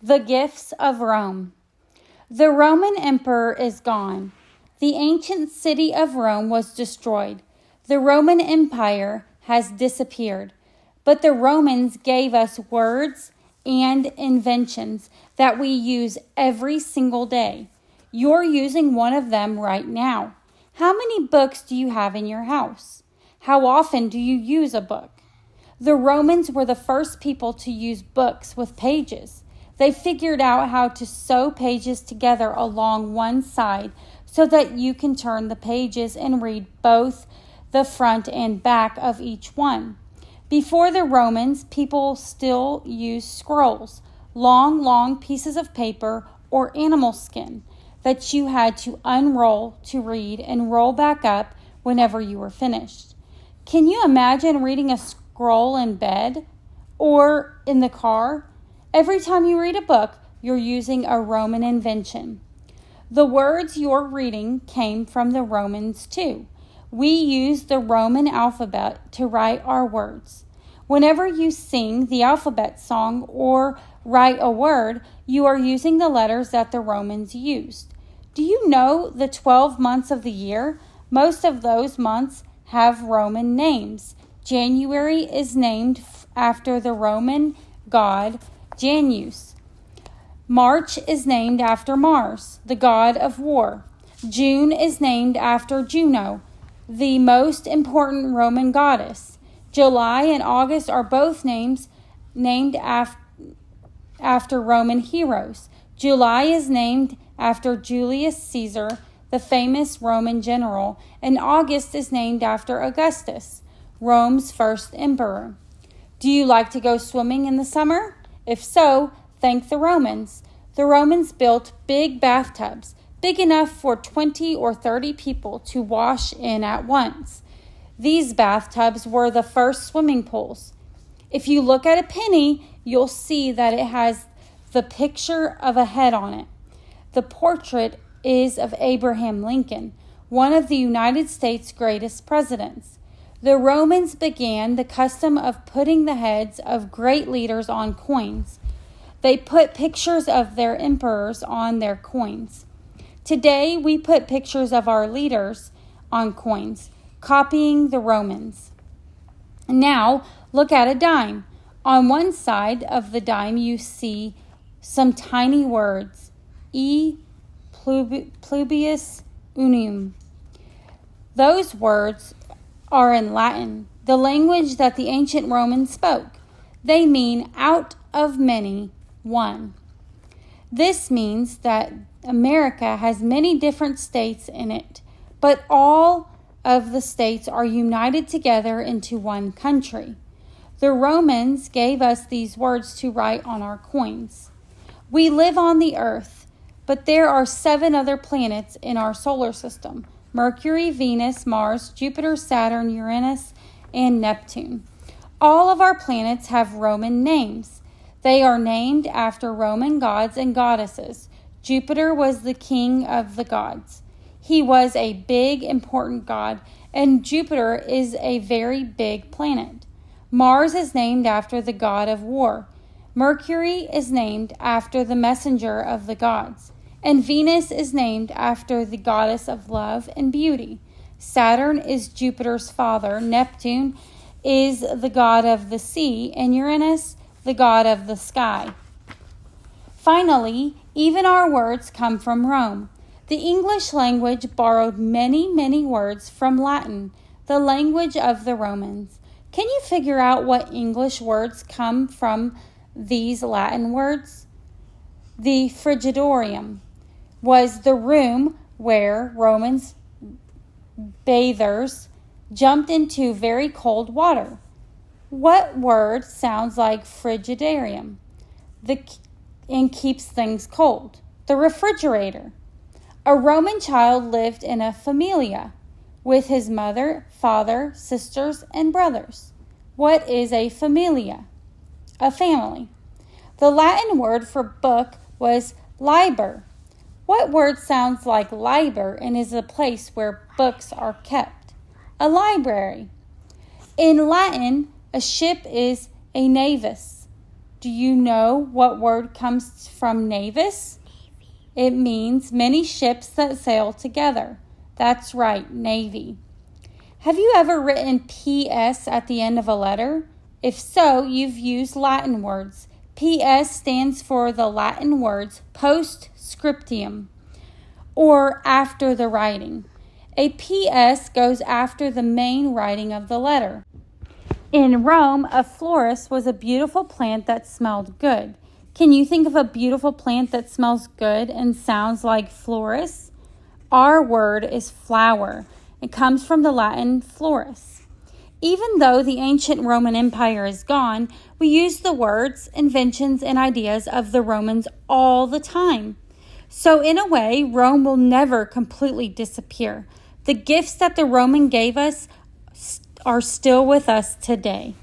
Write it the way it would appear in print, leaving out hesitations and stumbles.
The gifts of Rome. The Roman emperor is gone. The ancient city of Rome was destroyed. The Roman Empire has disappeared. But the Romans gave us words and inventions that we use every single day. You're using one of them right now. How many books do you have in your house? How often do you use a book? The Romans were the first people to use books with pages. They figured out how to sew pages together along one side so that you can turn the pages and read both the front and back of each one. Before the Romans, people still used scrolls, long pieces of paper or animal skin that you had to unroll to read and roll back up whenever you were finished. Can you imagine reading a scroll in bed or in the car? Every time you read a book, you're using a Roman invention. The words you're reading came from the Romans too. We use the Roman alphabet to write our words. Whenever you sing the alphabet song or write a word, you are using the letters that the Romans used. Do you know the 12 months of the year? Most of those months have Roman names. January is named after the Roman god Janus. March is named after Mars, the god of war. June is named after Juno, the most important Roman goddess. July and August are both named after Roman heroes. July is named after Julius Caesar, the famous Roman general, and August is named after Augustus, Rome's first emperor. Do you like to go swimming in the summer? If so, thank the Romans. The Romans built big bathtubs, big enough for 20 or 30 people to wash in at once. These bathtubs were the first swimming pools. If you look at a penny, you'll see that it has the picture of a head on it. The portrait is of Abraham Lincoln, one of the United States' greatest presidents. The Romans began the custom of putting the heads of great leaders on coins. They put pictures of their emperors on their coins. Today, we put pictures of our leaders on coins, copying the Romans. Now, look at a dime. On one side of the dime, you see some tiny words, E pluribus unum. Those words are in Latin, the language that the ancient Romans spoke. They mean out of many, one. This means that America has many different states in it, but all of the states are united together into one country. The Romans gave us these words to write on our coins. We live on the earth, but there are 7 other planets in our solar system: Mercury, Venus, Mars, Jupiter, Saturn, Uranus, and Neptune. All of our planets have Roman names. They are named after Roman gods and goddesses. Jupiter was the king of the gods. He was a big, important god, and Jupiter is a very big planet. Mars is named after the god of war. Mercury is named after the messenger of the gods. And Venus is named after the goddess of love and beauty. Saturn is Jupiter's father. Neptune is the god of the sea. And Uranus, the god of the sky. Finally, even our words come from Rome. The English language borrowed many words from Latin, the language of the Romans. Can you figure out what English words come from these Latin words? The frigidorium was the room where Romans bathers jumped into very cold water. What word sounds like frigidarium and keeps things cold? The refrigerator. A Roman child lived in a familia with his mother, father, sisters, and brothers. What is a familia? A family. The Latin word for book was liber. What word sounds like liber and is a place where books are kept? A library. In Latin, a ship is a navis. Do you know what word comes from navis? It means many ships that sail together. That's right, navy. Have you ever written PS at the end of a letter? If so, you've used Latin words. PS stands for the Latin words post scriptum, or after the writing. A PS goes after the main writing of the letter. In Rome, a florist was a beautiful plant that smelled good. Can you think of a beautiful plant that smells good and sounds like florist? Our word is flower. It comes from the Latin floris. Even though the ancient Roman Empire is gone, we use the words, inventions, and ideas of the Romans all the time. So in a way, Rome will never completely disappear. The gifts that the Roman gave us are still with us today.